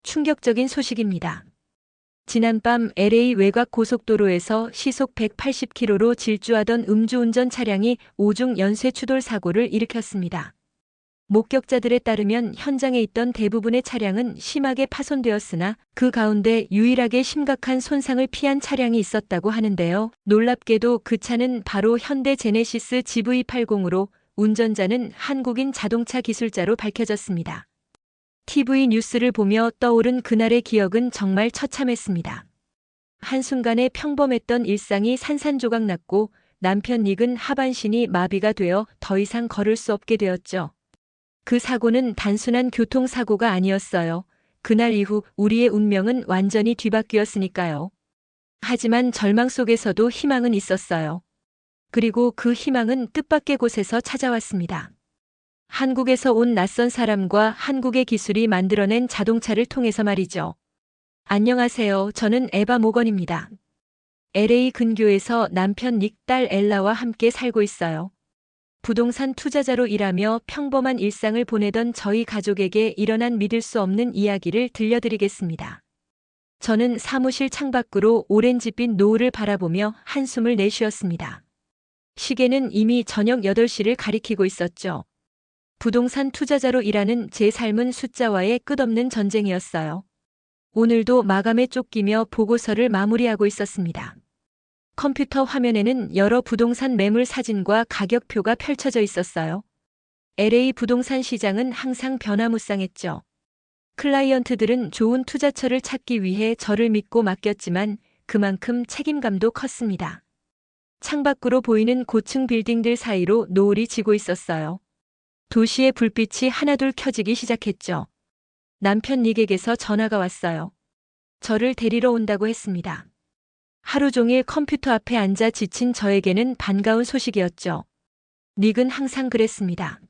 충격적인 소식입니다. 지난밤 LA 외곽 고속도로에서 시속 180km로 질주하던 음주운전 차량이 오중 연쇄 추돌 사고를 일으켰습니다. 목격자들에 따르면 현장에 있던 대부분의 차량은 심하게 파손되었으나 그 가운데 유일하게 심각한 손상을 피한 차량이 있었다고 하는데요. 놀랍게도 그 차는 바로 현대 제네시스 GV80으로 운전자는 한국인 자동차 기술자로 밝혀졌습니다. TV 뉴스를 보며 떠오른 그날의 기억은 정말 처참했습니다. 한순간에 평범했던 일상이 산산조각 났고 남편 닉은 하반신이 마비가 되어 더 이상 걸을 수 없게 되었죠. 그 사고는 단순한 교통사고가 아니었어요. 그날 이후 우리의 운명은 완전히 뒤바뀌었으니까요. 하지만 절망 속에서도 희망은 있었어요. 그리고 그 희망은 뜻밖의 곳에서 찾아왔습니다. 한국에서 온 낯선 사람과 한국의 기술이 만들어낸 자동차를 통해서 말이죠. 안녕하세요. 저는 에바 모건입니다. LA 근교에서 남편 닉, 딸 엘라와 함께 살고 있어요. 부동산 투자자로 일하며 평범한 일상을 보내던 저희 가족에게 일어난 믿을 수 없는 이야기를 들려드리겠습니다. 저는 사무실 창밖으로 오렌지빛 노을을 바라보며 한숨을 내쉬었습니다. 시계는 이미 저녁 8시를 가리키고 있었죠. 부동산 투자자로 일하는 제 삶은 숫자와의 끝없는 전쟁이었어요. 오늘도 마감에 쫓기며 보고서를 마무리하고 있었습니다. 컴퓨터 화면에는 여러 부동산 매물 사진과 가격표가 펼쳐져 있었어요. LA 부동산 시장은 항상 변화무쌍했죠. 클라이언트들은 좋은 투자처를 찾기 위해 저를 믿고 맡겼지만 그만큼 책임감도 컸습니다. 창밖으로 보이는 고층 빌딩들 사이로 노을이 지고 있었어요. 도시의 불빛이 하나둘 켜지기 시작했죠. 남편 닉에게서 전화가 왔어요. 저를 데리러 온다고 했습니다. 하루 종일 컴퓨터 앞에 앉아 지친 저에게는 반가운 소식이었죠. 닉은 항상 그랬습니다.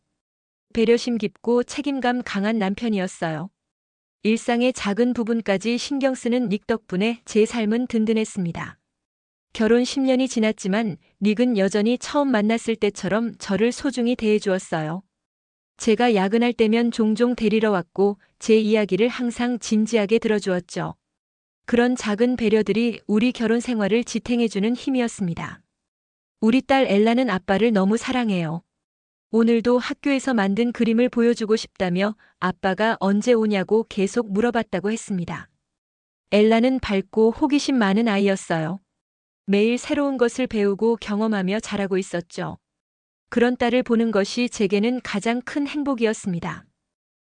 배려심 깊고 책임감 강한 남편이었어요. 일상의 작은 부분까지 신경 쓰는 닉 덕분에 제 삶은 든든했습니다. 결혼 10년이 지났지만 닉은 여전히 처음 만났을 때처럼 저를 소중히 대해주었어요. 제가 야근할 때면 종종 데리러 왔고 제 이야기를 항상 진지하게 들어주었죠. 그런 작은 배려들이 우리 결혼 생활을 지탱해주는 힘이었습니다. 우리 딸 엘라는 아빠를 너무 사랑해요. 오늘도 학교에서 만든 그림을 보여주고 싶다며 아빠가 언제 오냐고 계속 물어봤다고 했습니다. 엘라는 밝고 호기심 많은 아이였어요. 매일 새로운 것을 배우고 경험하며 자라고 있었죠. 그런 딸을 보는 것이 제게는 가장 큰 행복이었습니다.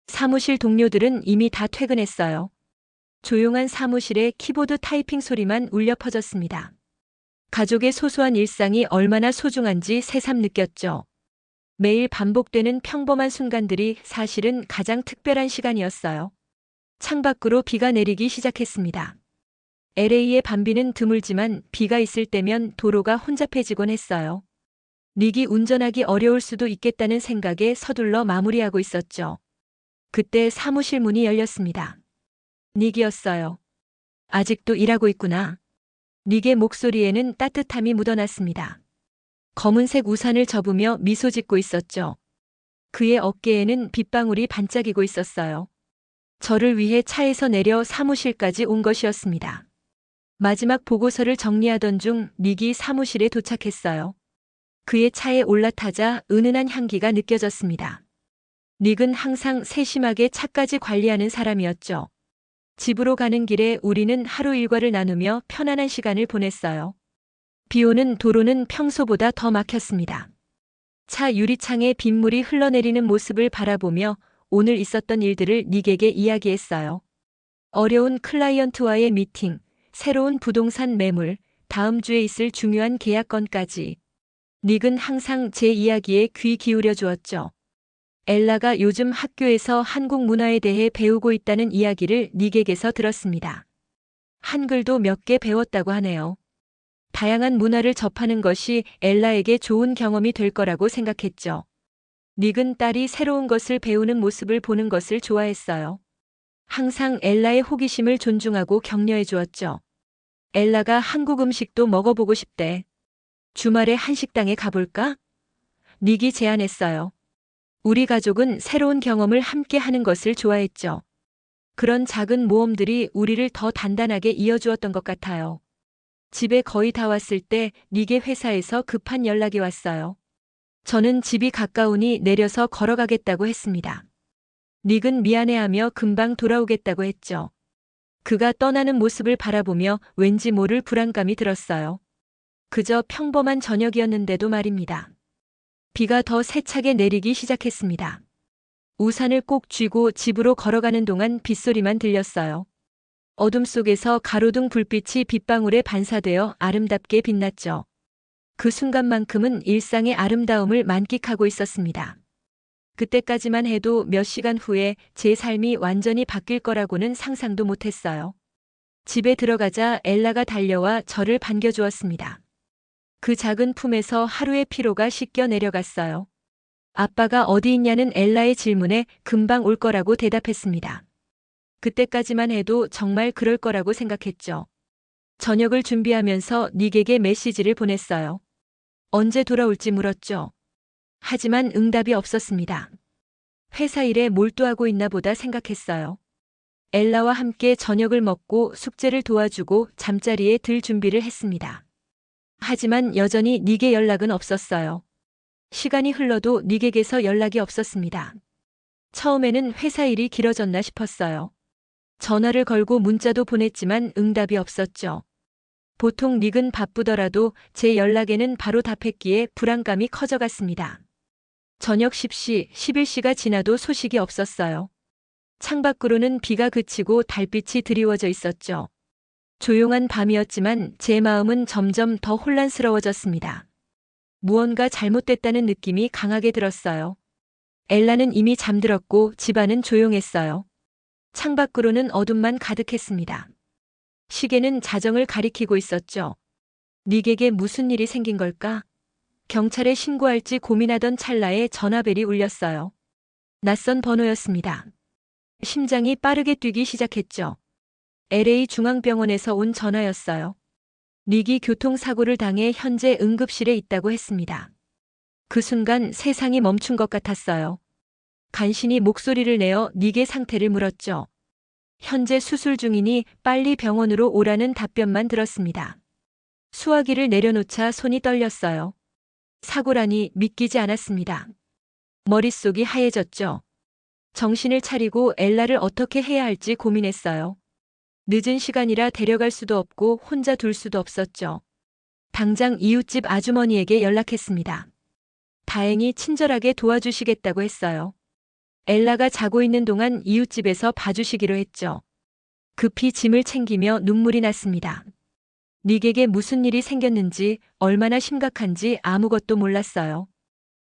사무실 동료들은 이미 다 퇴근했어요. 조용한 사무실에 키보드 타이핑 소리만 울려 퍼졌습니다. 가족의 소소한 일상이 얼마나 소중한지 새삼 느꼈죠. 매일 반복되는 평범한 순간들이 사실은 가장 특별한 시간이었어요. 창밖으로 비가 내리기 시작했습니다. LA의 밤비는 드물지만 비가 있을 때면 도로가 혼잡해지곤 했어요. 닉이 운전하기 어려울 수도 있겠다는 생각에 서둘러 마무리하고 있었죠. 그때 사무실 문이 열렸습니다. 닉이었어요. 아직도 일하고 있구나. 닉의 목소리에는 따뜻함이 묻어났습니다. 검은색 우산을 접으며 미소 짓고 있었죠. 그의 어깨에는 빗방울이 반짝이고 있었어요. 저를 위해 차에서 내려 사무실까지 온 것이었습니다. 마지막 보고서를 정리하던 중 닉이 사무실에 도착했어요. 그의 차에 올라타자 은은한 향기가 느껴졌습니다. 닉은 항상 세심하게 차까지 관리하는 사람이었죠. 집으로 가는 길에 우리는 하루 일과를 나누며 편안한 시간을 보냈어요. 비 오는 도로는 평소보다 더 막혔습니다. 차 유리창에 빗물이 흘러내리는 모습을 바라보며 오늘 있었던 일들을 닉에게 이야기했어요. 어려운 클라이언트와의 미팅, 새로운 부동산 매물, 다음 주에 있을 중요한 계약 건까지. 닉은 항상 제 이야기에 귀 기울여 주었죠. 엘라가 요즘 학교에서 한국 문화에 대해 배우고 있다는 이야기를 닉에게서 들었습니다. 한글도 몇 개 배웠다고 하네요. 다양한 문화를 접하는 것이 엘라에게 좋은 경험이 될 거라고 생각했죠. 닉은 딸이 새로운 것을 배우는 모습을 보는 것을 좋아했어요. 항상 엘라의 호기심을 존중하고 격려해 주었죠. 엘라가 한국 음식도 먹어보고 싶대. 주말에 한식당에 가볼까? 닉이 제안했어요. 우리 가족은 새로운 경험을 함께 하는 것을 좋아했죠. 그런 작은 모험들이 우리를 더 단단하게 이어주었던 것 같아요. 집에 거의 다 왔을 때 닉의 회사에서 급한 연락이 왔어요. 저는 집이 가까우니 내려서 걸어가겠다고 했습니다. 닉은 미안해하며 금방 돌아오겠다고 했죠. 그가 떠나는 모습을 바라보며 왠지 모를 불안감이 들었어요. 그저 평범한 저녁이었는데도 말입니다. 비가 더 세차게 내리기 시작했습니다. 우산을 꼭 쥐고 집으로 걸어가는 동안 빗소리만 들렸어요. 어둠 속에서 가로등 불빛이 빗방울에 반사되어 아름답게 빛났죠. 그 순간만큼은 일상의 아름다움을 만끽하고 있었습니다. 그때까지만 해도 몇 시간 후에 제 삶이 완전히 바뀔 거라고는 상상도 못했어요. 집에 들어가자 엘라가 달려와 저를 반겨주었습니다. 그 작은 품에서 하루의 피로가 씻겨 내려갔어요. 아빠가 어디 있냐는 엘라의 질문에 금방 올 거라고 대답했습니다. 그때까지만 해도 정말 그럴 거라고 생각했죠. 저녁을 준비하면서 닉에게 메시지를 보냈어요. 언제 돌아올지 물었죠. 하지만 응답이 없었습니다. 회사 일에 몰두하고 있나 보다 생각했어요. 엘라와 함께 저녁을 먹고 숙제를 도와주고 잠자리에 들 준비를 했습니다. 하지만 여전히 닉의 연락은 없었어요. 시간이 흘러도 닉에게서 연락이 없었습니다. 처음에는 회사 일이 길어졌나 싶었어요. 전화를 걸고 문자도 보냈지만 응답이 없었죠. 보통 닉은 바쁘더라도 제 연락에는 바로 답했기에 불안감이 커져갔습니다. 저녁 10시, 11시가 지나도 소식이 없었어요. 창밖으로는 비가 그치고 달빛이 드리워져 있었죠. 조용한 밤이었지만 제 마음은 점점 더 혼란스러워졌습니다. 무언가 잘못됐다는 느낌이 강하게 들었어요. 엘라는 이미 잠들었고 집안은 조용했어요. 창밖으로는 어둠만 가득했습니다. 시계는 자정을 가리키고 있었죠. 닉에게 무슨 일이 생긴 걸까? 경찰에 신고할지 고민하던 찰나에 전화벨이 울렸어요. 낯선 번호였습니다. 심장이 빠르게 뛰기 시작했죠. LA 중앙병원에서 온 전화였어요. 닉이 교통사고를 당해 현재 응급실에 있다고 했습니다. 그 순간 세상이 멈춘 것 같았어요. 간신히 목소리를 내어 닉의 상태를 물었죠. 현재 수술 중이니 빨리 병원으로 오라는 답변만 들었습니다. 수화기를 내려놓자 손이 떨렸어요. 사고라니 믿기지 않았습니다. 머릿속이 하얘졌죠. 정신을 차리고 엘라를 어떻게 해야 할지 고민했어요. 늦은 시간이라 데려갈 수도 없고 혼자 둘 수도 없었죠. 당장 이웃집 아주머니에게 연락했습니다. 다행히 친절하게 도와주시겠다고 했어요. 엘라가 자고 있는 동안 이웃집에서 봐주시기로 했죠. 급히 짐을 챙기며 눈물이 났습니다. 닉에게 무슨 일이 생겼는지 얼마나 심각한지 아무것도 몰랐어요.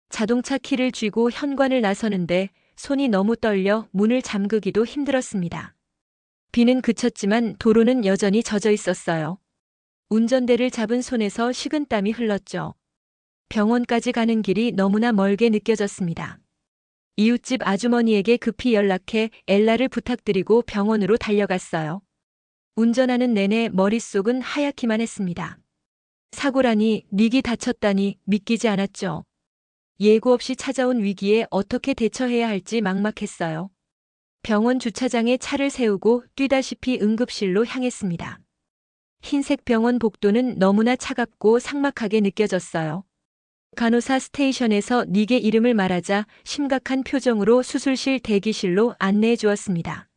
자동차 키를 쥐고 현관을 나서는데 손이 너무 떨려 문을 잠그기도 힘들었습니다. 비는 그쳤지만 도로는 여전히 젖어 있었어요. 운전대를 잡은 손에서 식은땀이 흘렀죠. 병원까지 가는 길이 너무나 멀게 느껴졌습니다. 이웃집 아주머니에게 급히 연락해 엘라를 부탁드리고 병원으로 달려갔어요. 운전하는 내내 머릿속은 하얗기만 했습니다. 사고라니, 닉이 다쳤다니 믿기지 않았죠. 예고 없이 찾아온 위기에 어떻게 대처해야 할지 막막했어요. 병원 주차장에 차를 세우고 뛰다시피 응급실로 향했습니다. 흰색 병원 복도는 너무나 차갑고 삭막하게 느껴졌어요. 간호사 스테이션에서 닉의 이름을 말하자 심각한 표정으로 수술실 대기실로 안내해 주었습니다.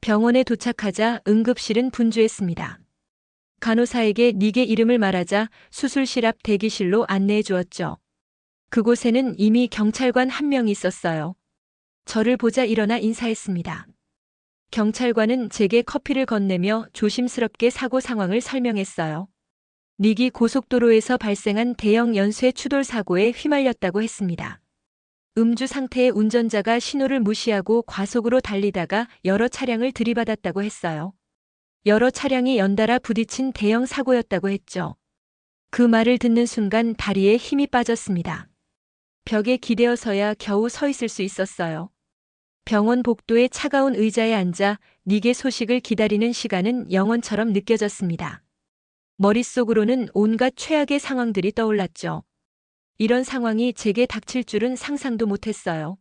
병원에 도착하자 응급실은 분주했습니다. 간호사에게 닉의 이름을 말하자 수술실 앞 대기실로 안내해 주었죠. 그곳에는 이미 경찰관 한 명이 있었어요. 저를 보자 일어나 인사했습니다. 경찰관은 제게 커피를 건네며 조심스럽게 사고 상황을 설명했어요. 닉이 고속도로에서 발생한 대형 연쇄 추돌 사고에 휘말렸다고 했습니다. 음주 상태의 운전자가 신호를 무시하고 과속으로 달리다가 여러 차량을 들이받았다고 했어요. 여러 차량이 연달아 부딪힌 대형 사고였다고 했죠. 그 말을 듣는 순간 다리에 힘이 빠졌습니다. 벽에 기대어서야 겨우 서 있을 수 있었어요. 병원 복도의 차가운 의자에 앉아 닉의 소식을 기다리는 시간은 영원처럼 느껴졌습니다. 머릿속으로는 온갖 최악의 상황들이 떠올랐죠. 이런 상황이 제게 닥칠 줄은 상상도 못했어요.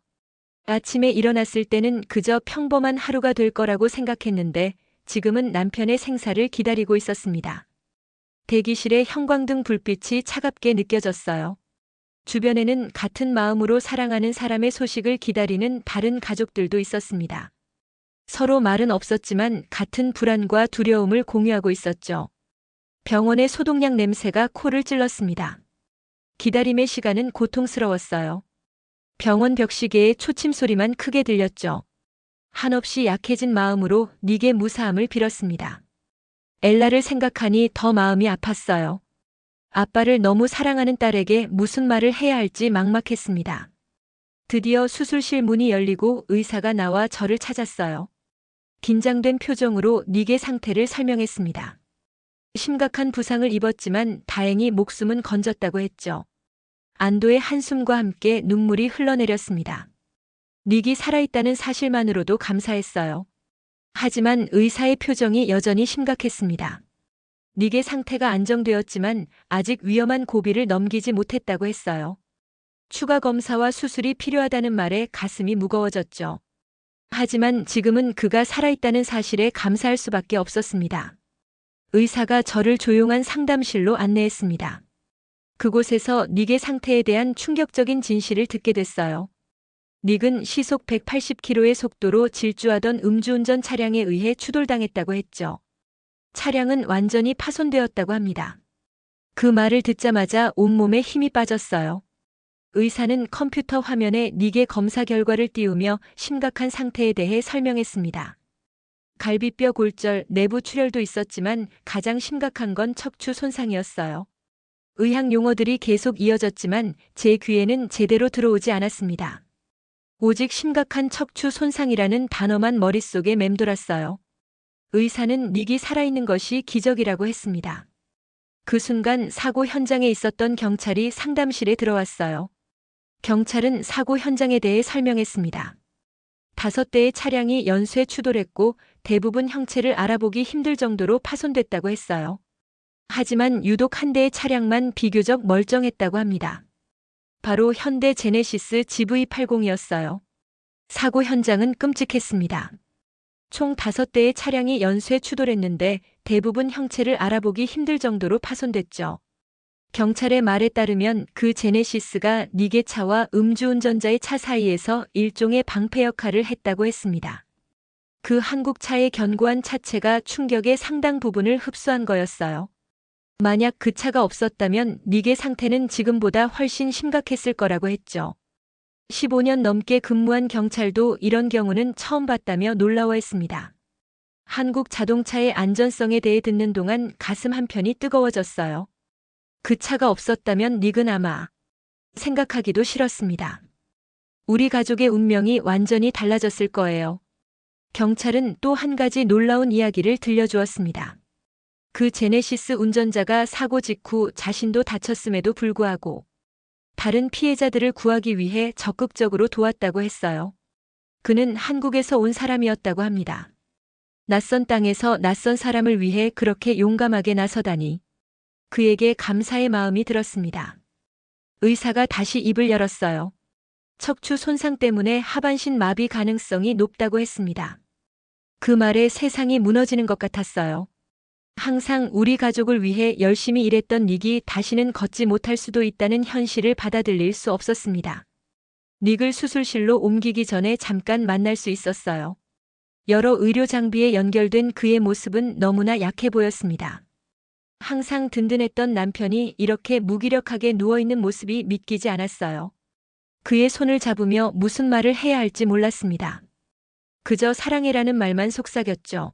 아침에 일어났을 때는 그저 평범한 하루가 될 거라고 생각했는데 지금은 남편의 생사를 기다리고 있었습니다. 대기실의 형광등 불빛이 차갑게 느껴졌어요. 주변에는 같은 마음으로 사랑하는 사람의 소식을 기다리는 다른 가족들도 있었습니다. 서로 말은 없었지만 같은 불안과 두려움을 공유하고 있었죠. 병원의 소독약 냄새가 코를 찔렀습니다. 기다림의 시간은 고통스러웠어요. 병원 벽시계의 초침 소리만 크게 들렸죠. 한없이 약해진 마음으로 닉의 무사함을 빌었습니다. 엘라를 생각하니 더 마음이 아팠어요. 아빠를 너무 사랑하는 딸에게 무슨 말을 해야 할지 막막했습니다. 드디어 수술실 문이 열리고 의사가 나와 저를 찾았어요. 긴장된 표정으로 닉의 상태를 설명했습니다. 심각한 부상을 입었지만 다행히 목숨은 건졌다고 했죠. 안도의 한숨과 함께 눈물이 흘러내렸습니다. 닉이 살아있다는 사실만으로도 감사했어요. 하지만 의사의 표정이 여전히 심각했습니다. 닉의 상태가 안정되었지만 아직 위험한 고비를 넘기지 못했다고 했어요. 추가 검사와 수술이 필요하다는 말에 가슴이 무거워졌죠. 하지만 지금은 그가 살아있다는 사실에 감사할 수밖에 없었습니다. 의사가 저를 조용한 상담실로 안내했습니다. 그곳에서 닉의 상태에 대한 충격적인 진실을 듣게 됐어요. 닉은 시속 180km의 속도로 질주하던 음주운전 차량에 의해 추돌당했다고 했죠. 차량은 완전히 파손되었다고 합니다. 그 말을 듣자마자 온몸에 힘이 빠졌어요. 의사는 컴퓨터 화면에 닉의 검사 결과를 띄우며 심각한 상태에 대해 설명했습니다. 갈비뼈 골절, 내부 출혈도 있었지만 가장 심각한 건 척추 손상이었어요. 의학 용어들이 계속 이어졌지만 제 귀에는 제대로 들어오지 않았습니다. 오직 심각한 척추 손상이라는 단어만 머릿속에 맴돌았어요. 의사는 닉이 살아있는 것이 기적이라고 했습니다. 그 순간 사고 현장에 있었던 경찰이 상담실에 들어왔어요. 경찰은 사고 현장에 대해 설명했습니다. 5대의 차량이 연쇄 추돌했고 대부분 형체를 알아보기 힘들 정도로 파손됐다고 했어요. 하지만 유독 한 대의 차량만 비교적 멀쩡했다고 합니다. 바로 현대 제네시스 GV80이었어요. 사고 현장은 끔찍했습니다. 총 5대의 차량이 연쇄 추돌했는데 대부분 형체를 알아보기 힘들 정도로 파손됐죠. 경찰의 말에 따르면 그 제네시스가 닉의 차와 음주운전자의 차 사이에서 일종의 방패 역할을 했다고 했습니다. 그 한국차의 견고한 차체가 충격의 상당 부분을 흡수한 거였어요. 만약 그 차가 없었다면 닉의 상태는 지금보다 훨씬 심각했을 거라고 했죠. 15년 넘게 근무한 경찰도 이런 경우는 처음 봤다며 놀라워했습니다. 한국 자동차의 안전성에 대해 듣는 동안 가슴 한편이 뜨거워졌어요. 그 차가 없었다면 닉은 아마 생각하기도 싫었습니다. 우리 가족의 운명이 완전히 달라졌을 거예요. 경찰은 또 한 가지 놀라운 이야기를 들려주었습니다. 그 제네시스 운전자가 사고 직후 자신도 다쳤음에도 불구하고 다른 피해자들을 구하기 위해 적극적으로 도왔다고 했어요. 그는 한국에서 온 사람이었다고 합니다. 낯선 땅에서 낯선 사람을 위해 그렇게 용감하게 나서다니 그에게 감사의 마음이 들었습니다. 의사가 다시 입을 열었어요. 척추 손상 때문에 하반신 마비 가능성이 높다고 했습니다. 그 말에 세상이 무너지는 것 같았어요. 항상 우리 가족을 위해 열심히 일했던 닉이 다시는 걷지 못할 수도 있다는 현실을 받아들일 수 없었습니다. 닉을 수술실로 옮기기 전에 잠깐 만날 수 있었어요. 여러 의료 장비에 연결된 그의 모습은 너무나 약해 보였습니다. 항상 든든했던 남편이 이렇게 무기력하게 누워있는 모습이 믿기지 않았어요. 그의 손을 잡으며 무슨 말을 해야 할지 몰랐습니다. 그저 사랑해라는 말만 속삭였죠.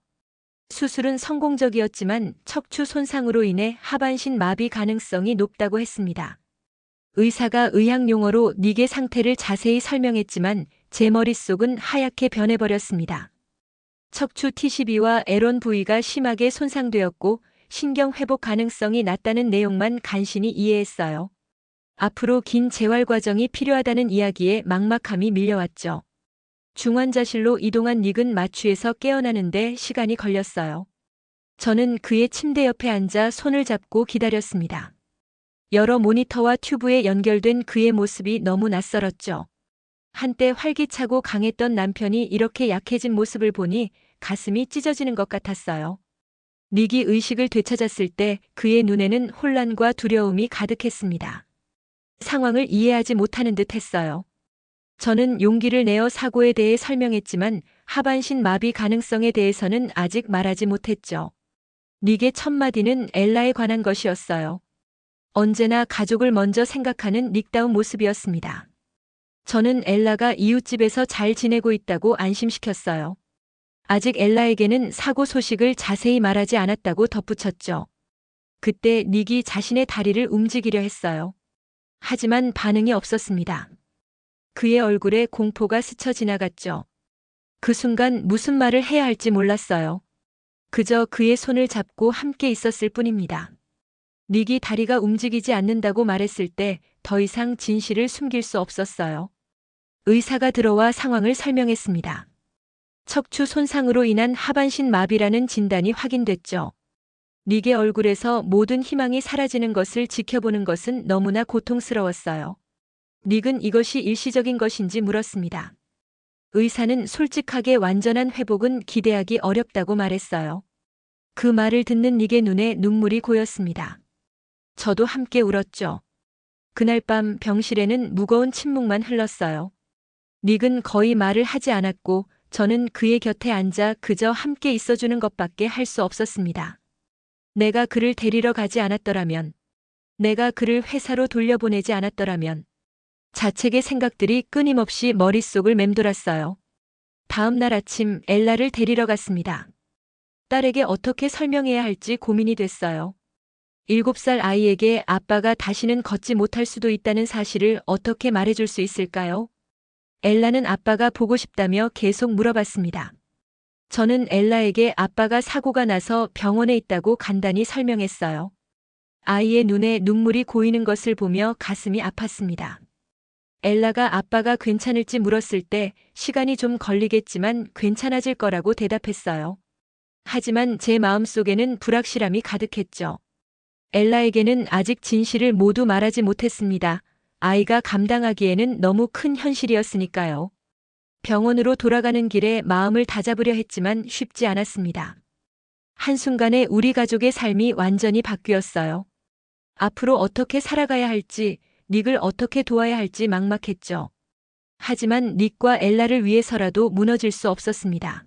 수술은 성공적이었지만 척추 손상으로 인해 하반신 마비 가능성이 높다고 했습니다. 의사가 의학 용어로 닉의 상태를 자세히 설명했지만 제 머릿속은 하얗게 변해버렸습니다. 척추 T12와 L1 부위가 심하게 손상되었고 신경 회복 가능성이 낮다는 내용만 간신히 이해했어요. 앞으로 긴 재활 과정이 필요하다는 이야기에 막막함이 밀려왔죠. 중환자실로 이동한 닉은 마취에서 깨어나는데 시간이 걸렸어요. 저는 그의 침대 옆에 앉아 손을 잡고 기다렸습니다. 여러 모니터와 튜브에 연결된 그의 모습이 너무 낯설었죠. 한때 활기차고 강했던 남편이 이렇게 약해진 모습을 보니 가슴이 찢어지는 것 같았어요. 닉이 의식을 되찾았을 때 그의 눈에는 혼란과 두려움이 가득했습니다. 상황을 이해하지 못하는 듯 했어요. 저는 용기를 내어 사고에 대해 설명했지만 하반신 마비 가능성에 대해서는 아직 말하지 못했죠. 닉의 첫 마디는 엘라에 관한 것이었어요. 언제나 가족을 먼저 생각하는 닉다운 모습이었습니다. 저는 엘라가 이웃집에서 잘 지내고 있다고 안심시켰어요. 아직 엘라에게는 사고 소식을 자세히 말하지 않았다고 덧붙였죠. 그때 닉이 자신의 다리를 움직이려 했어요. 하지만 반응이 없었습니다. 그의 얼굴에 공포가 스쳐 지나갔죠. 그 순간 무슨 말을 해야 할지 몰랐어요. 그저 그의 손을 잡고 함께 있었을 뿐입니다. 닉이 다리가 움직이지 않는다고 말했을 때 더 이상 진실을 숨길 수 없었어요. 의사가 들어와 상황을 설명했습니다. 척추 손상으로 인한 하반신 마비라는 진단이 확인됐죠. 닉의 얼굴에서 모든 희망이 사라지는 것을 지켜보는 것은 너무나 고통스러웠어요. 닉은 이것이 일시적인 것인지 물었습니다. 의사는 솔직하게 완전한 회복은 기대하기 어렵다고 말했어요. 그 말을 듣는 닉의 눈에 눈물이 고였습니다. 저도 함께 울었죠. 그날 밤 병실에는 무거운 침묵만 흘렀어요. 닉은 거의 말을 하지 않았고 저는 그의 곁에 앉아 그저 함께 있어주는 것밖에 할 수 없었습니다. 내가 그를 데리러 가지 않았더라면, 내가 그를 회사로 돌려보내지 않았더라면, 자책의 생각들이 끊임없이 머릿속을 맴돌았어요. 다음 날 아침 엘라를 데리러 갔습니다. 딸에게 어떻게 설명해야 할지 고민이 됐어요. 7살 아이에게 아빠가 다시는 걷지 못할 수도 있다는 사실을 어떻게 말해줄 수 있을까요? 엘라는 아빠가 보고 싶다며 계속 물어봤습니다. 저는 엘라에게 아빠가 사고가 나서 병원에 있다고 간단히 설명했어요. 아이의 눈에 눈물이 고이는 것을 보며 가슴이 아팠습니다. 엘라가 아빠가 괜찮을지 물었을 때 시간이 좀 걸리겠지만 괜찮아질 거라고 대답했어요. 하지만 제 마음속에는 불확실함이 가득했죠. 엘라에게는 아직 진실을 모두 말하지 못했습니다. 아이가 감당하기에는 너무 큰 현실이었으니까요. 병원으로 돌아가는 길에 마음을 다잡으려 했지만 쉽지 않았습니다. 한순간에 우리 가족의 삶이 완전히 바뀌었어요. 앞으로 어떻게 살아가야 할지, 닉을 어떻게 도와야 할지 막막했죠. 하지만 닉과 엘라를 위해서라도 무너질 수 없었습니다.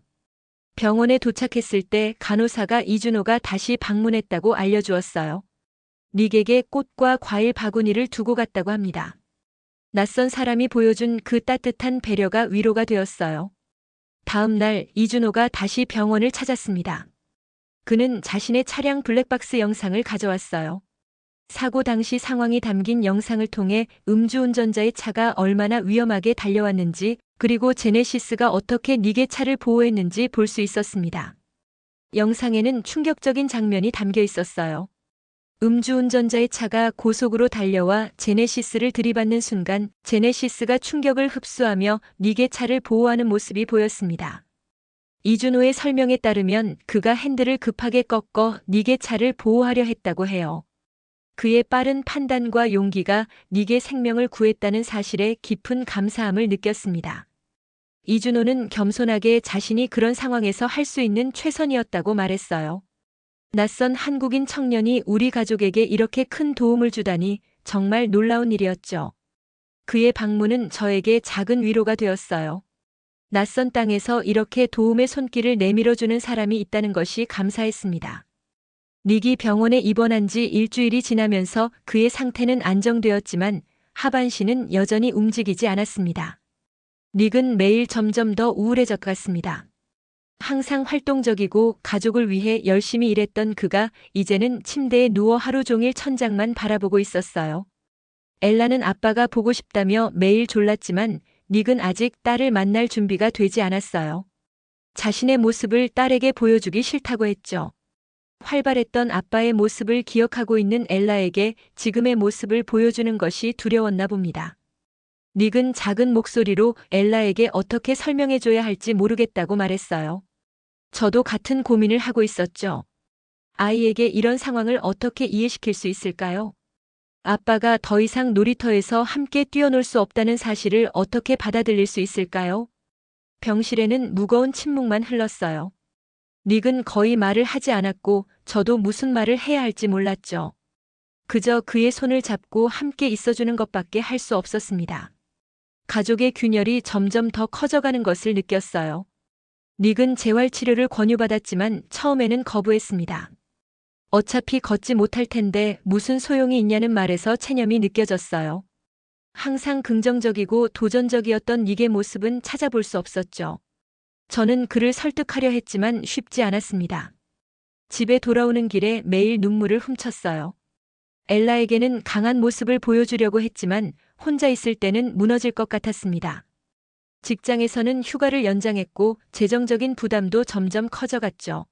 병원에 도착했을 때 간호사가 이준호가 다시 방문했다고 알려주었어요. 닉에게 꽃과 과일 바구니를 두고 갔다고 합니다. 낯선 사람이 보여준 그 따뜻한 배려가 위로가 되었어요. 다음 날 이준호가 다시 병원을 찾았습니다. 그는 자신의 차량 블랙박스 영상을 가져왔어요. 사고 당시 상황이 담긴 영상을 통해 음주운전자의 차가 얼마나 위험하게 달려왔는지 그리고 제네시스가 어떻게 닉의 차를 보호했는지 볼 수 있었습니다. 영상에는 충격적인 장면이 담겨 있었어요. 음주운전자의 차가 고속으로 달려와 제네시스를 들이받는 순간 제네시스가 충격을 흡수하며 닉의 차를 보호하는 모습이 보였습니다. 이준호의 설명에 따르면 그가 핸들을 급하게 꺾어 닉의 차를 보호하려 했다고 해요. 그의 빠른 판단과 용기가 닉의 생명을 구했다는 사실에 깊은 감사함을 느꼈습니다. 이준호는 겸손하게 자신이 그런 상황에서 할 수 있는 최선이었다고 말했어요. 낯선 한국인 청년이 우리 가족에게 이렇게 큰 도움을 주다니 정말 놀라운 일이었죠. 그의 방문은 저에게 작은 위로가 되었어요. 낯선 땅에서 이렇게 도움의 손길을 내밀어주는 사람이 있다는 것이 감사했습니다. 닉이 병원에 입원한 지 일주일이 지나면서 그의 상태는 안정되었지만 하반신은 여전히 움직이지 않았습니다. 닉은 매일 점점 더 우울해져 갔습니다. 항상 활동적이고 가족을 위해 열심히 일했던 그가 이제는 침대에 누워 하루 종일 천장만 바라보고 있었어요. 엘라는 아빠가 보고 싶다며 매일 졸랐지만 닉은 아직 딸을 만날 준비가 되지 않았어요. 자신의 모습을 딸에게 보여주기 싫다고 했죠. 활발했던 아빠의 모습을 기억하고 있는 엘라에게 지금의 모습을 보여주는 것이 두려웠나 봅니다. 닉은 작은 목소리로 엘라에게 어떻게 설명해줘야 할지 모르겠다고 말했어요. 저도 같은 고민을 하고 있었죠. 아이에게 이런 상황을 어떻게 이해시킬 수 있을까요? 아빠가 더 이상 놀이터에서 함께 뛰어놀 수 없다는 사실을 어떻게 받아들일 수 있을까요? 병실에는 무거운 침묵만 흘렀어요. 닉은 거의 말을 하지 않았고 저도 무슨 말을 해야 할지 몰랐죠. 그저 그의 손을 잡고 함께 있어주는 것밖에 할 수 없었습니다. 가족의 균열이 점점 더 커져가는 것을 느꼈어요. 닉은 재활치료를 권유받았지만 처음에는 거부했습니다. 어차피 걷지 못할 텐데 무슨 소용이 있냐는 말에서 체념이 느껴졌어요. 항상 긍정적이고 도전적이었던 닉의 모습은 찾아볼 수 없었죠. 저는 그를 설득하려 했지만 쉽지 않았습니다. 집에 돌아오는 길에 매일 눈물을 훔쳤어요. 엘라에게는 강한 모습을 보여주려고 했지만 혼자 있을 때는 무너질 것 같았습니다. 직장에서는 휴가를 연장했고 재정적인 부담도 점점 커져갔죠.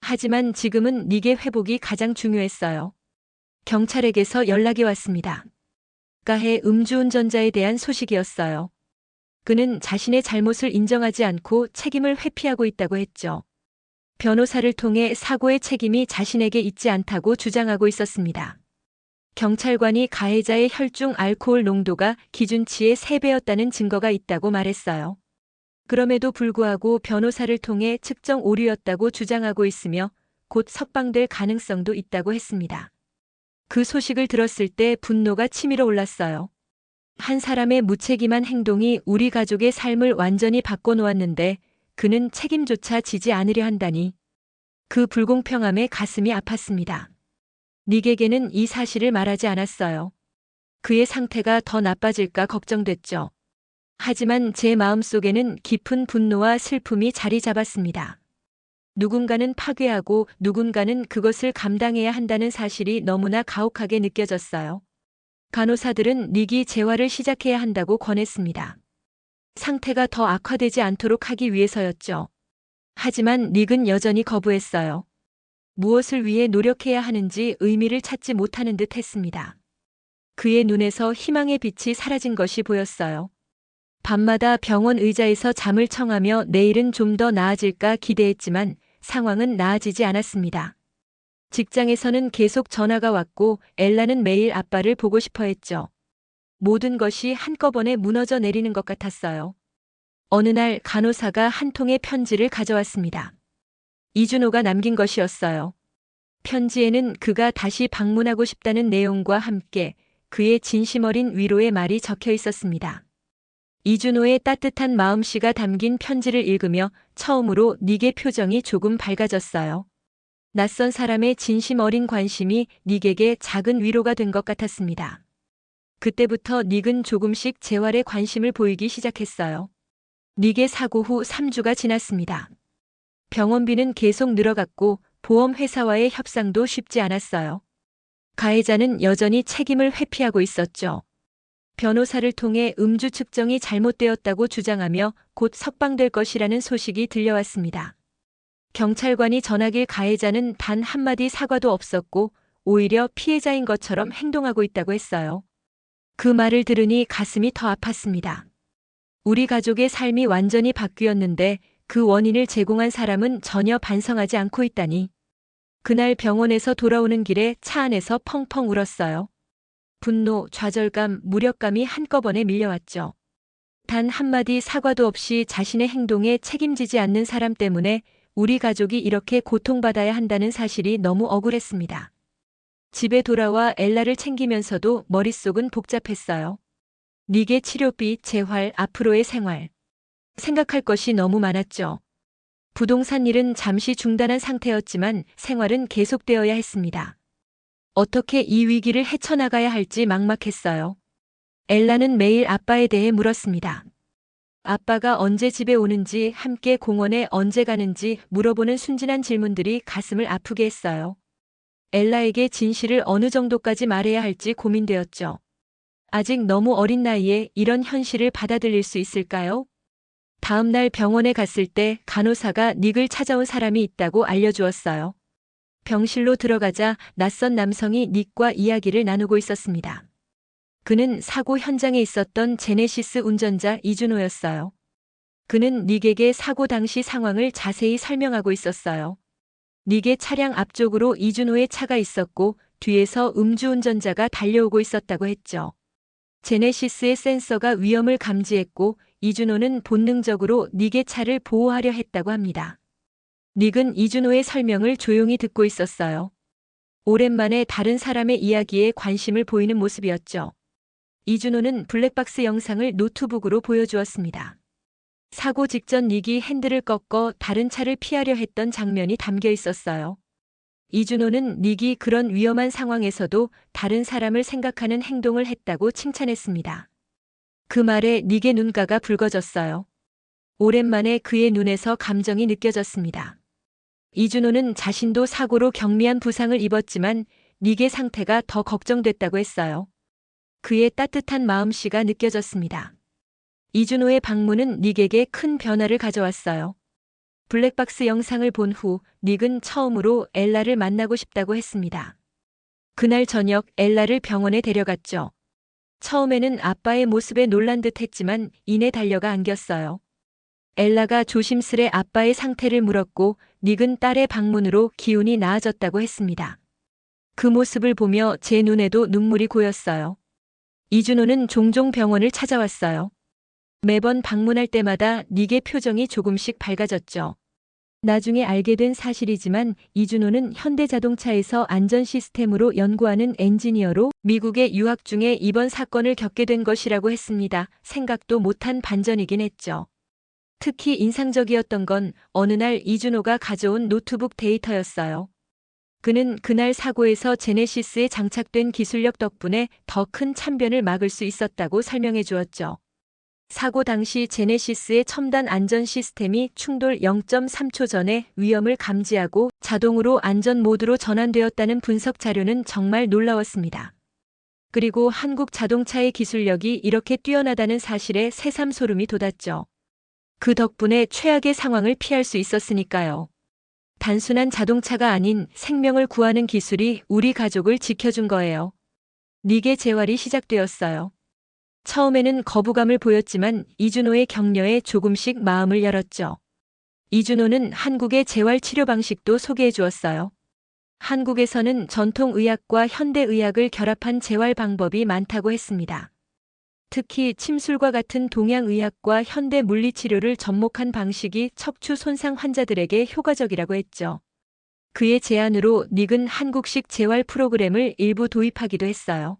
하지만 지금은 닉의 회복이 가장 중요했어요. 경찰에게서 연락이 왔습니다. 가해 음주운전자에 대한 소식이었어요. 그는 자신의 잘못을 인정하지 않고 책임을 회피하고 있다고 했죠. 변호사를 통해 사고의 책임이 자신에게 있지 않다고 주장하고 있었습니다. 경찰관이 가해자의 혈중 알코올 농도가 기준치의 3배였다는 증거가 있다고 말했어요. 그럼에도 불구하고 변호사를 통해 측정 오류였다고 주장하고 있으며 곧 석방될 가능성도 있다고 했습니다. 그 소식을 들었을 때 분노가 치밀어 올랐어요. 한 사람의 무책임한 행동이 우리 가족의 삶을 완전히 바꿔놓았는데 그는 책임조차 지지 않으려 한다니. 그 불공평함에 가슴이 아팠습니다. 닉에게는 이 사실을 말하지 않았어요. 그의 상태가 더 나빠질까 걱정됐죠. 하지만 제 마음속에는 깊은 분노와 슬픔이 자리 잡았습니다. 누군가는 파괴하고 누군가는 그것을 감당해야 한다는 사실이 너무나 가혹하게 느껴졌어요. 간호사들은 닉이 재활을 시작해야 한다고 권했습니다. 상태가 더 악화되지 않도록 하기 위해서였죠. 하지만 닉은 여전히 거부했어요. 무엇을 위해 노력해야 하는지 의미를 찾지 못하는 듯 했습니다. 그의 눈에서 희망의 빛이 사라진 것이 보였어요. 밤마다 병원 의자에서 잠을 청하며 내일은 좀 더 나아질까 기대했지만 상황은 나아지지 않았습니다. 직장에서는 계속 전화가 왔고 엘라는 매일 아빠를 보고 싶어 했죠. 모든 것이 한꺼번에 무너져 내리는 것 같았어요. 어느 날 간호사가 한 통의 편지를 가져왔습니다. 이준호가 남긴 것이었어요. 편지에는 그가 다시 방문하고 싶다는 내용과 함께 그의 진심 어린 위로의 말이 적혀 있었습니다. 이준호의 따뜻한 마음씨가 담긴 편지를 읽으며 처음으로 닉의 표정이 조금 밝아졌어요. 낯선 사람의 진심 어린 관심이 닉에게 작은 위로가 된 것 같았습니다. 그때부터 닉은 조금씩 재활에 관심을 보이기 시작했어요. 닉의 사고 후 3주가 지났습니다. 병원비는 계속 늘어갔고 보험회사와의 협상도 쉽지 않았어요. 가해자는 여전히 책임을 회피하고 있었죠. 변호사를 통해 음주 측정이 잘못되었다고 주장하며 곧 석방될 것이라는 소식이 들려왔습니다. 경찰관이 전하길 가해자는 단 한마디 사과도 없었고 오히려 피해자인 것처럼 행동하고 있다고 했어요. 그 말을 들으니 가슴이 더 아팠습니다. 우리 가족의 삶이 완전히 바뀌었는데 그 원인을 제공한 사람은 전혀 반성하지 않고 있다니. 그날 병원에서 돌아오는 길에 차 안에서 펑펑 울었어요. 분노, 좌절감, 무력감이 한꺼번에 밀려왔죠. 단 한마디 사과도 없이 자신의 행동에 책임지지 않는 사람 때문에 우리 가족이 이렇게 고통받아야 한다는 사실이 너무 억울했습니다. 집에 돌아와 엘라를 챙기면서도 머릿속은 복잡했어요. 닉의 치료비, 재활, 앞으로의 생활. 생각할 것이 너무 많았죠. 부동산 일은 잠시 중단한 상태였지만 생활은 계속되어야 했습니다. 어떻게 이 위기를 헤쳐나가야 할지 막막했어요. 엘라는 매일 아빠에 대해 물었습니다. 아빠가 언제 집에 오는지, 함께 공원에 언제 가는지 물어보는 순진한 질문들이 가슴을 아프게 했어요. 엘라에게 진실을 어느 정도까지 말해야 할지 고민되었죠. 아직 너무 어린 나이에 이런 현실을 받아들일 수 있을까요? 다음 날 병원에 갔을 때 간호사가 닉을 찾아온 사람이 있다고 알려주었어요. 병실로 들어가자 낯선 남성이 닉과 이야기를 나누고 있었습니다. 그는 사고 현장에 있었던 제네시스 운전자 이준호였어요. 그는 닉에게 사고 당시 상황을 자세히 설명하고 있었어요. 닉의 차량 앞쪽으로 이준호의 차가 있었고 뒤에서 음주운전자가 달려오고 있었다고 했죠. 제네시스의 센서가 위험을 감지했고 이준호는 본능적으로 닉의 차를 보호하려 했다고 합니다. 닉은 이준호의 설명을 조용히 듣고 있었어요. 오랜만에 다른 사람의 이야기에 관심을 보이는 모습이었죠. 이준호는 블랙박스 영상을 노트북으로 보여주었습니다. 사고 직전 닉이 핸들을 꺾어 다른 차를 피하려 했던 장면이 담겨 있었어요. 이준호는 닉이 그런 위험한 상황에서도 다른 사람을 생각하는 행동을 했다고 칭찬했습니다. 그 말에 닉의 눈가가 붉어졌어요. 오랜만에 그의 눈에서 감정이 느껴졌습니다. 이준호는 자신도 사고로 경미한 부상을 입었지만 닉의 상태가 더 걱정됐다고 했어요. 그의 따뜻한 마음씨가 느껴졌습니다. 이준호의 방문은 닉에게 큰 변화를 가져왔어요. 블랙박스 영상을 본 후 닉은 처음으로 엘라를 만나고 싶다고 했습니다. 그날 저녁 엘라를 병원에 데려갔죠. 처음에는 아빠의 모습에 놀란 듯 했지만 이내 달려가 안겼어요. 엘라가 조심스레 아빠의 상태를 물었고 닉은 딸의 방문으로 기운이 나아졌다고 했습니다. 그 모습을 보며 제 눈에도 눈물이 고였어요. 이준호는 종종 병원을 찾아왔어요. 매번 방문할 때마다 닉의 표정이 조금씩 밝아졌죠. 나중에 알게 된 사실이지만 이준호는 현대자동차에서 안전 시스템으로 연구하는 엔지니어로 미국에 유학 중에 이번 사건을 겪게 된 것이라고 했습니다. 생각도 못한 반전이긴 했죠. 특히 인상적이었던 건 어느 날 이준호가 가져온 노트북 데이터였어요. 그는 그날 사고에서 제네시스에 장착된 기술력 덕분에 더 큰 참변을 막을 수 있었다고 설명해 주었죠. 사고 당시 제네시스의 첨단 안전 시스템이 충돌 0.3초 전에 위험을 감지하고 자동으로 안전 모드로 전환되었다는 분석 자료는 정말 놀라웠습니다. 그리고 한국 자동차의 기술력이 이렇게 뛰어나다는 사실에 새삼 소름이 돋았죠. 그 덕분에 최악의 상황을 피할 수 있었으니까요. 단순한 자동차가 아닌 생명을 구하는 기술이 우리 가족을 지켜준 거예요. 닉의 재활이 시작되었어요. 처음에는 거부감을 보였지만 이준호의 격려에 조금씩 마음을 열었죠. 이준호는 한국의 재활 치료 방식도 소개해 주었어요. 한국에서는 전통의학과 현대의학을 결합한 재활 방법이 많다고 했습니다. 특히 침술과 같은 동양의학과 현대 물리치료를 접목한 방식이 척추 손상 환자들에게 효과적이라고 했죠. 그의 제안으로 닉은 한국식 재활 프로그램을 일부 도입하기도 했어요.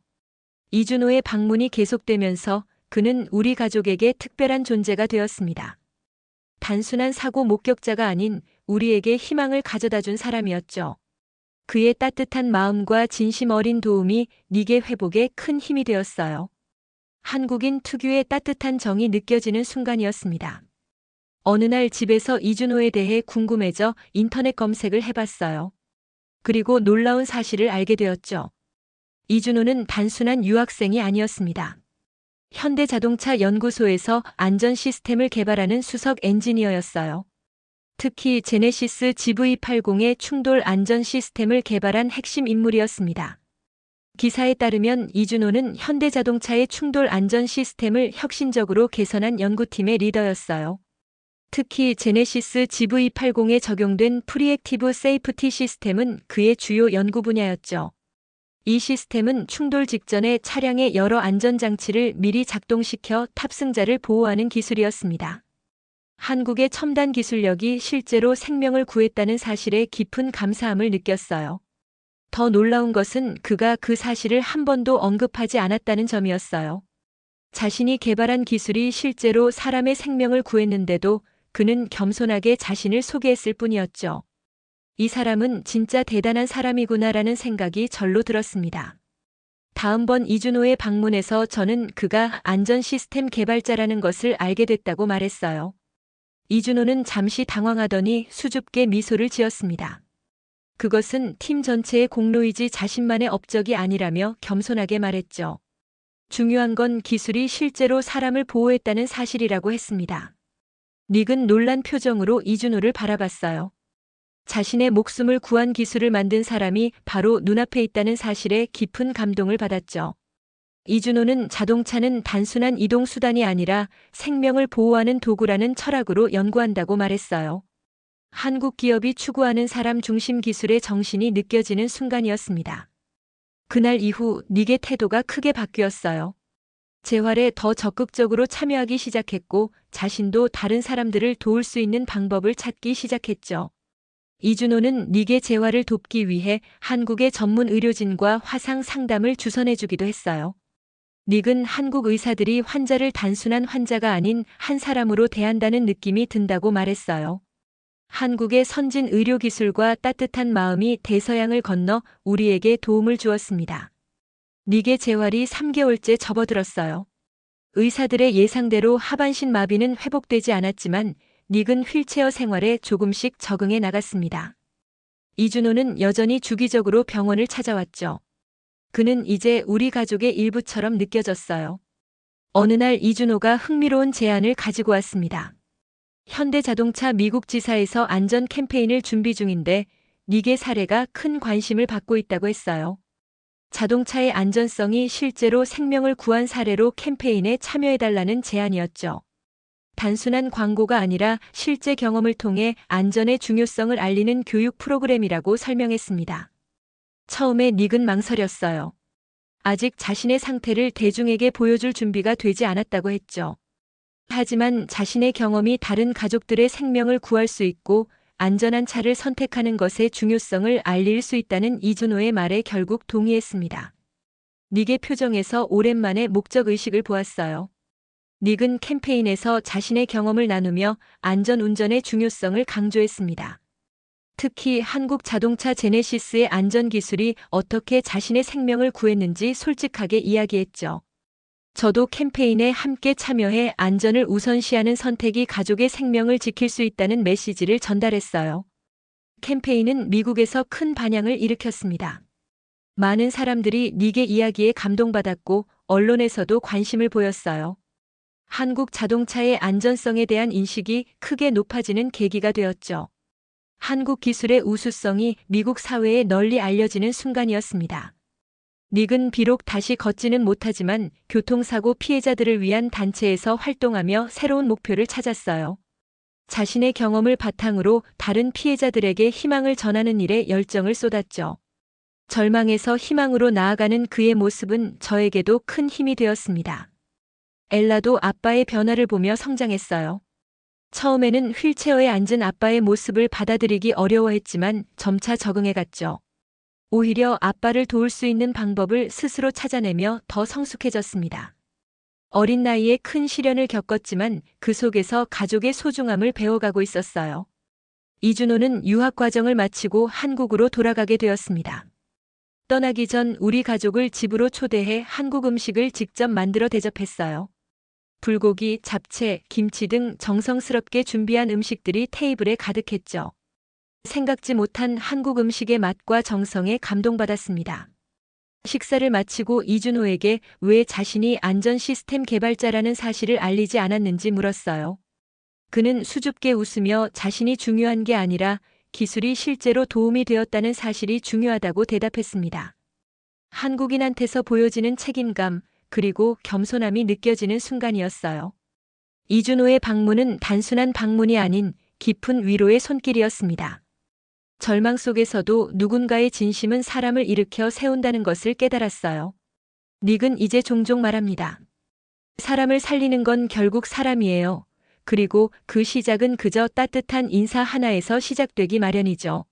이준호의 방문이 계속되면서 그는 우리 가족에게 특별한 존재가 되었습니다. 단순한 사고 목격자가 아닌 우리에게 희망을 가져다 준 사람이었죠. 그의 따뜻한 마음과 진심 어린 도움이 닉의 회복에 큰 힘이 되었어요. 한국인 특유의 따뜻한 정이 느껴지는 순간이었습니다. 어느 날 집에서 이준호에 대해 궁금해져 인터넷 검색을 해봤어요. 그리고 놀라운 사실을 알게 되었죠. 이준호는 단순한 유학생이 아니었습니다. 현대자동차 연구소에서 안전 시스템을 개발하는 수석 엔지니어였어요. 특히 제네시스 GV80의 충돌 안전 시스템을 개발한 핵심 인물이었습니다. 기사에 따르면 이준호는 현대자동차의 충돌 안전 시스템을 혁신적으로 개선한 연구팀의 리더였어요. 특히 제네시스 GV80에 적용된 프리액티브 세이프티 시스템은 그의 주요 연구 분야였죠. 이 시스템은 충돌 직전에 차량의 여러 안전장치를 미리 작동시켜 탑승자를 보호하는 기술이었습니다. 한국의 첨단 기술력이 실제로 생명을 구했다는 사실에 깊은 감사함을 느꼈어요. 더 놀라운 것은 그가 그 사실을 한 번도 언급하지 않았다는 점이었어요. 자신이 개발한 기술이 실제로 사람의 생명을 구했는데도 그는 겸손하게 자신을 소개했을 뿐이었죠. 이 사람은 진짜 대단한 사람이구나라는 생각이 절로 들었습니다. 다음번 이준호의 방문에서 저는 그가 안전 시스템 개발자라는 것을 알게 됐다고 말했어요. 이준호는 잠시 당황하더니 수줍게 미소를 지었습니다. 그것은 팀 전체의 공로이지 자신만의 업적이 아니라며 겸손하게 말했죠. 중요한 건 기술이 실제로 사람을 보호했다는 사실이라고 했습니다. 닉은 놀란 표정으로 이준호를 바라봤어요. 자신의 목숨을 구한 기술을 만든 사람이 바로 눈앞에 있다는 사실에 깊은 감동을 받았죠. 이준호는 자동차는 단순한 이동수단이 아니라 생명을 보호하는 도구라는 철학으로 연구한다고 말했어요. 한국 기업이 추구하는 사람 중심 기술의 정신이 느껴지는 순간이었습니다. 그날 이후 닉의 태도가 크게 바뀌었어요. 재활에 더 적극적으로 참여하기 시작했고 자신도 다른 사람들을 도울 수 있는 방법을 찾기 시작했죠. 이준호는 닉의 재활을 돕기 위해 한국의 전문 의료진과 화상 상담을 주선해주기도 했어요. 닉은 한국 의사들이 환자를 단순한 환자가 아닌 한 사람으로 대한다는 느낌이 든다고 말했어요. 한국의 선진 의료 기술과 따뜻한 마음이 대서양을 건너 우리에게 도움을 주었습니다. 닉의 재활이 3개월째 접어들었어요. 의사들의 예상대로 하반신 마비는 회복되지 않았지만 닉은 휠체어 생활에 조금씩 적응해 나갔습니다. 이준호는 여전히 주기적으로 병원을 찾아왔죠. 그는 이제 우리 가족의 일부처럼 느껴졌어요. 어느 날 이준호가 흥미로운 제안을 가지고 왔습니다. 현대자동차 미국 지사에서 안전 캠페인을 준비 중인데 닉의 사례가 큰 관심을 받고 있다고 했어요. 자동차의 안전성이 실제로 생명을 구한 사례로 캠페인에 참여해달라는 제안이었죠. 단순한 광고가 아니라 실제 경험을 통해 안전의 중요성을 알리는 교육 프로그램이라고 설명했습니다. 처음에 닉은 망설였어요. 아직 자신의 상태를 대중에게 보여줄 준비가 되지 않았다고 했죠. 하지만 자신의 경험이 다른 가족들의 생명을 구할 수 있고 안전한 차를 선택하는 것의 중요성을 알릴 수 있다는 이준호의 말에 결국 동의했습니다. 닉의 표정에서 오랜만에 목적의식을 보았어요. 닉은 캠페인에서 자신의 경험을 나누며 안전운전의 중요성을 강조했습니다. 특히 한국 자동차 제네시스의 안전기술이 어떻게 자신의 생명을 구했는지 솔직하게 이야기했죠. 저도 캠페인에 함께 참여해 안전을 우선시하는 선택이 가족의 생명을 지킬 수 있다는 메시지를 전달했어요. 캠페인은 미국에서 큰 반향을 일으켰습니다. 많은 사람들이 닉의 이야기에 감동받았고 언론에서도 관심을 보였어요. 한국 자동차의 안전성에 대한 인식이 크게 높아지는 계기가 되었죠. 한국 기술의 우수성이 미국 사회에 널리 알려지는 순간이었습니다. 닉은 비록 다시 걷지는 못하지만 교통사고 피해자들을 위한 단체에서 활동하며 새로운 목표를 찾았어요. 자신의 경험을 바탕으로 다른 피해자들에게 희망을 전하는 일에 열정을 쏟았죠. 절망에서 희망으로 나아가는 그의 모습은 저에게도 큰 힘이 되었습니다. 엘라도 아빠의 변화를 보며 성장했어요. 처음에는 휠체어에 앉은 아빠의 모습을 받아들이기 어려워했지만 점차 적응해갔죠. 오히려 아빠를 도울 수 있는 방법을 스스로 찾아내며 더 성숙해졌습니다. 어린 나이에 큰 시련을 겪었지만 그 속에서 가족의 소중함을 배워가고 있었어요. 이준호는 유학 과정을 마치고 한국으로 돌아가게 되었습니다. 떠나기 전 우리 가족을 집으로 초대해 한국 음식을 직접 만들어 대접했어요. 불고기, 잡채, 김치 등 정성스럽게 준비한 음식들이 테이블에 가득했죠. 생각지 못한 한국 음식의 맛과 정성에 감동받았습니다. 식사를 마치고 이준호에게 왜 자신이 안전 시스템 개발자라는 사실을 알리지 않았는지 물었어요. 그는 수줍게 웃으며 자신이 중요한 게 아니라 기술이 실제로 도움이 되었다는 사실이 중요하다고 대답했습니다. 한국인한테서 보여지는 책임감, 그리고 겸손함이 느껴지는 순간이었어요. 이준호의 방문은 단순한 방문이 아닌 깊은 위로의 손길이었습니다. 절망 속에서도 누군가의 진심은 사람을 일으켜 세운다는 것을 깨달았어요. 닉은 이제 종종 말합니다. 사람을 살리는 건 결국 사람이에요. 그리고 그 시작은 그저 따뜻한 인사 하나에서 시작되기 마련이죠.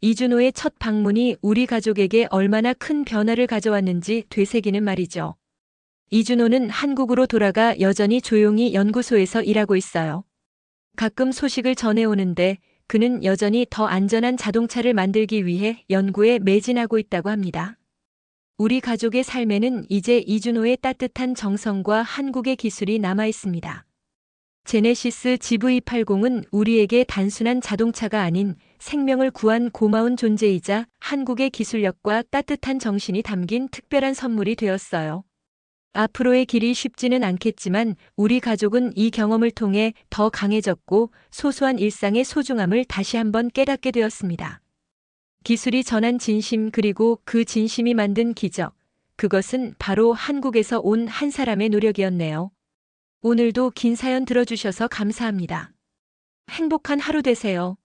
이준호의 첫 방문이 우리 가족에게 얼마나 큰 변화를 가져왔는지 되새기는 말이죠. 이준호는 한국으로 돌아가 여전히 조용히 연구소에서 일하고 있어요. 가끔 소식을 전해오는데 그는 여전히 더 안전한 자동차를 만들기 위해 연구에 매진하고 있다고 합니다. 우리 가족의 삶에는 이제 이준호의 따뜻한 정성과 한국의 기술이 남아 있습니다. 제네시스 GV80은 우리에게 단순한 자동차가 아닌 생명을 구한 고마운 존재이자 한국의 기술력과 따뜻한 정신이 담긴 특별한 선물이 되었어요. 앞으로의 길이 쉽지는 않겠지만 우리 가족은 이 경험을 통해 더 강해졌고 소소한 일상의 소중함을 다시 한번 깨닫게 되었습니다. 기술이 전한 진심 그리고 그 진심이 만든 기적, 그것은 바로 한국에서 온 한 사람의 노력이었네요. 오늘도 긴 사연 들어주셔서 감사합니다. 행복한 하루 되세요.